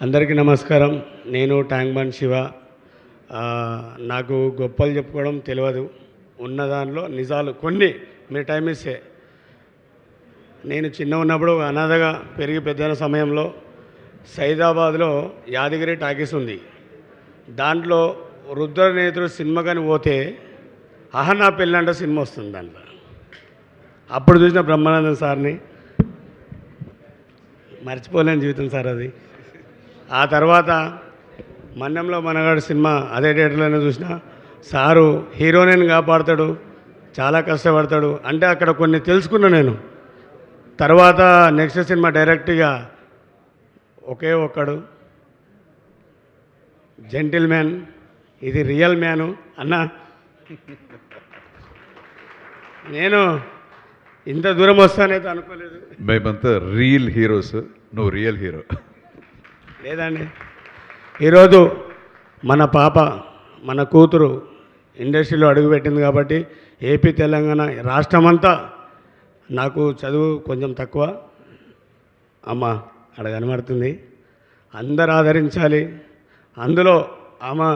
అందరికీ నమస్కారం. నేను ట్యాంక్ బండ్ శివ. నాకు గొప్పలు చెప్పుకోవడం తెలియదు. ఉన్న దానిలో నిజాలు కొన్ని మీరు టైం ఇస్తే. నేను చిన్న ఉన్నప్పుడు అనాథగా పెరిగి పెద్దైన సమయంలో సైదాబాద్లో యాదగిరి టాకీస్ ఉంది. దాంట్లో రుద్రనేత్రుడు సినిమా కానీ పోతే అహనా పెళ్ళంట సినిమా వస్తుంది. దాంట్లో అప్పుడు చూసిన బ్రహ్మానందం సార్ని మర్చిపోలేని జీవితం సార్ అది. ఆ తర్వాత మన్యంలో మనగాడు సినిమా అదే థియేటర్లోనే చూసిన. సారు హీరోయిన్ కాపాడుతాడు, చాలా కష్టపడతాడు అంటే అక్కడ కొన్ని తెలుసుకున్నా నేను. తర్వాత నెక్స్ట్ సినిమా డైరెక్ట్గా ఒకే ఒక్కడు జెంటిల్ మ్యాన్, ఇది రియల్ మ్యాను అన్న. నేను ఇంత దూరం వస్తానైతే అనుకోలేదు. మేమంతా రియల్ హీరోస్, నువ్వు రియల్ హీరో. లేదండి, ఈరోజు మన పాప మన కూతురు ఇండస్ట్రీలో అడుగుపెట్టింది కాబట్టి ఏపీ తెలంగాణ రాష్ట్రమంతా, నాకు చదువు కొంచెం తక్కువ అమ్మ అక్కడ కనబడుతుంది, అందరు ఆదరించాలి. అందులో ఆమె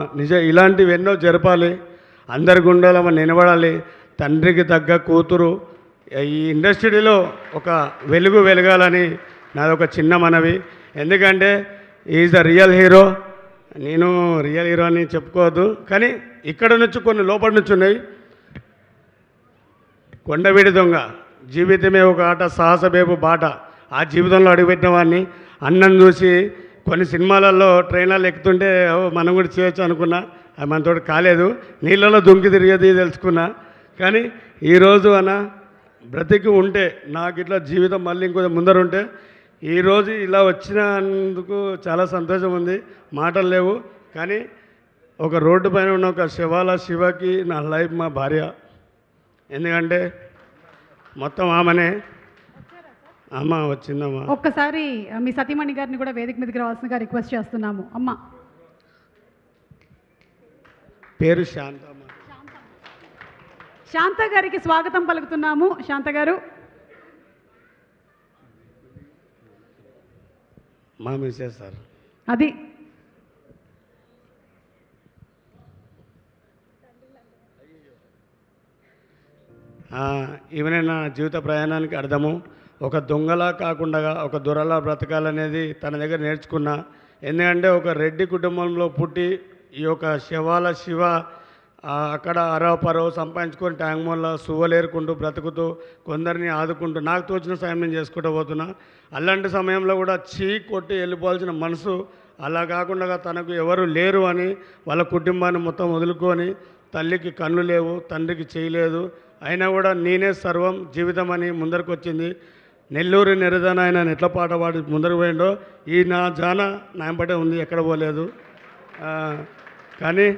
ఇలాంటివి ఎన్నో జరపాలి, అందరి గుండెలో నిలబడాలి. తండ్రికి తగ్గ కూతురు ఈ ఇండస్ట్రీలో ఒక వెలగాలని నాదొక చిన్న మనవి. ఎందుకంటే ఈజ్ ద రియల్ హీరో. నేను రియల్ హీరో అని చెప్పుకోవద్దు, కానీ ఇక్కడ నుంచి కొన్ని లోపల నుంచి ఉన్నాయి. కొండవీడి దొంగ, జీవితమే ఒక ఆట, సాహసబేపు బాట. ఆ జీవితంలో అడుగుపెట్టిన వాడిని అన్నం చూసి కొన్ని సినిమాలలో ట్రైన్లలో ఎక్కుతుంటే మనం కూడా చేయొచ్చు అనుకున్నా. అది మనతో కాలేదు. నీళ్ళలో దుంకి తిరిగేది తెలుసుకున్నా. కానీ ఈరోజు అన్న బ్రతికి ఉంటే నాకు ఇట్లా జీవితం మళ్ళీ ఇంకొంచెం ముందరుంటే ఈరోజు ఇలా వచ్చినందుకు చాలా సంతోషం ఉంది. మాటలు లేవు. కానీ ఒక రోడ్డు పైన ఉన్న ఒక శివకి నా లైఫ్ మా భార్య. ఎందుకంటే మొత్తం ఆమెనే. అమ్మ వచ్చిందమ్మా. ఒక్కసారి మీ సతీమణి గారిని కూడా వేదిక మీదకి రావాల్సిందిగా రిక్వెస్ట్ చేస్తున్నాము. అమ్మ పేరు శాంతమ్మ. శాంత గారికి స్వాగతం పలుకుతున్నాము. శాంత గారు మా మిస్సెస్ సార్. అది ఈమెనే నా జీవిత ప్రయాణానికి అర్థము. ఒక దొంగలా కాకుండా ఒక దొరలా బ్రతకాలనేది తన దగ్గర నేర్చుకున్నా. ఎందుకంటే ఒక రెడ్డి కుటుంబంలో పుట్టి ఈ యొక్క శివ అక్కడ అరవపరవ సంపాదించుకొని ట్యాంక్ బండ్లో సువ్వలేరుకుంటూ బ్రతుకుతూ కొందరిని ఆదుకుంటూ నాకు తోచిన సాయం నేను చేసుకుంటూ పోతున్నా. అలాంటి సమయంలో కూడా కొట్టి వెళ్ళిపోవాల్సిన మనసు, అలా కాకుండా తనకు ఎవరు లేరు అని వాళ్ళ కుటుంబాన్ని మొత్తం వదులుకొని, తల్లికి కన్ను లేవు, తండ్రికి చేయలేదు, అయినా కూడా నేనే సర్వం జీవితం అని ముందరకు వచ్చింది. నెల్లూరు నెరదన ఆయన ఎట్లా పాట పాడి ముందరకు పోయిండో ఈ నా జాన నాయంపటే ఉంది, ఎక్కడ పోలేదు. కానీ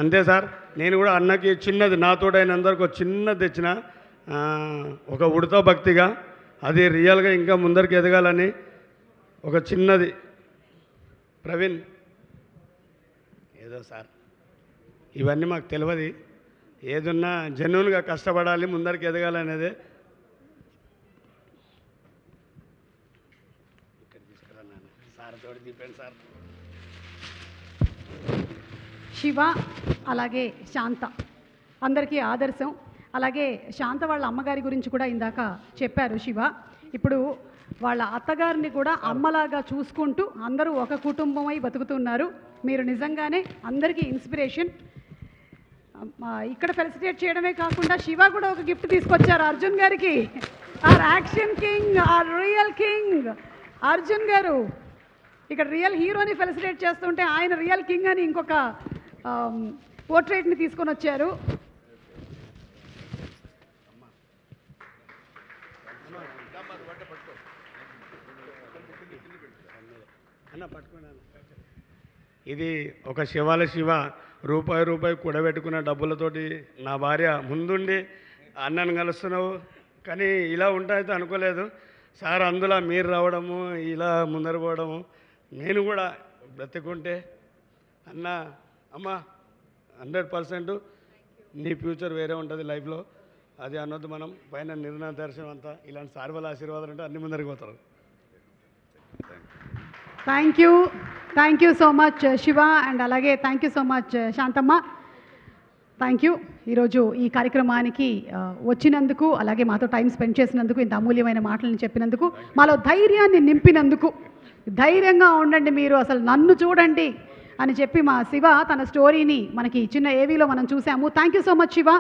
అంతే సార్. నేను కూడా అన్నకి చిన్నది నాతోడైన అందరికి ఒక చిన్నది తెచ్చిన, ఒక ఉడత భక్తిగా, అది రియల్గా ఇంకా ముందరికి ఎదగాలని ఒక చిన్నది. ప్రవీణ్ ఏదో సార్ ఇవన్నీ మాకు తెలియదు. ఏదున్నా జెన్యున్గా కష్టపడాలి, ముందరికి ఎదగాలనేదే. ఇక్కడ తీసుకురాను సార్ తోటి చెప్పండి సార్. శివ అలాగే శాంత అందరికీ ఆదర్శం. అలాగే శాంత వాళ్ళ అమ్మగారి గురించి కూడా ఇందాక చెప్పారు శివ. ఇప్పుడు వాళ్ళ అత్తగారిని కూడా అమ్మలాగా చూసుకుంటూ అందరూ ఒక కుటుంబమై బతుకుతున్నారు. మీరు నిజంగానే అందరికీ ఇన్స్పిరేషన్. ఇక్కడ ఫెలిసిటేట్ చేయడమే కాకుండా శివ కూడా ఒక గిఫ్ట్ తీసుకొచ్చారు అర్జున్ గారికి. Our action king, our real king Arjun గారు ఇక్కడ రియల్ హీరోని ఫెలిసిటేట్ చేస్తుంటే ఆయన రియల్ కింగ్ అని ఇంకొక పోర్ట్రేట్ని తీసుకొని వచ్చారు. ఇది ఒక శివ రూపాయి కూడబెట్టుకున్న డబ్బులతోటి నా భార్య ముందుండి అన్నను కలుస్తున్నావు, కానీ ఇలా ఉంటాయితే అనుకోలేదు సార్. అందులో మీరు రావడము, ఇలా ముందర పోవడము, నేను కూడా బ్రతుకుంటే అన్న అమ్మ 100% నీ ఫ్యూచర్ వేరే ఉంటుంది లైఫ్లో. అది అన్నది మనం పైన నిర్ణయ దర్శనం అంతా ఇలాంటి సార్ వాళ్ళ ఆశీర్వాదాలు అంటే అన్ని ముందరికి పోతారు. Thank you. Thank you so much Shiva and అలాగే thank you so much Shantamma. Thank you ఈరోజు ఈ కార్యక్రమానికి వచ్చినందుకు, అలాగే మాతో టైం స్పెండ్ చేసినందుకు, ఇంత అమూల్యమైన మాటలను చెప్పినందుకు, మాలో ధైర్యాన్ని నింపినందుకు. ధైర్యంగా ఉండండి మీరు, అసలు నన్ను చూడండి అని చెప్పి మా శివ తన స్టోరీని మనకి చిన్న ఏవీలో మనం చూసాము. Thank you so much Shiva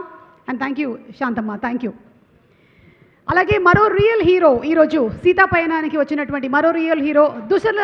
and thank you Shantamma. Thank you. అలాగే మరో రియల్ హీరో, ఈరోజు సీతాపయనానికి వచ్చినటువంటి మరో రియల్ హీరో దుసల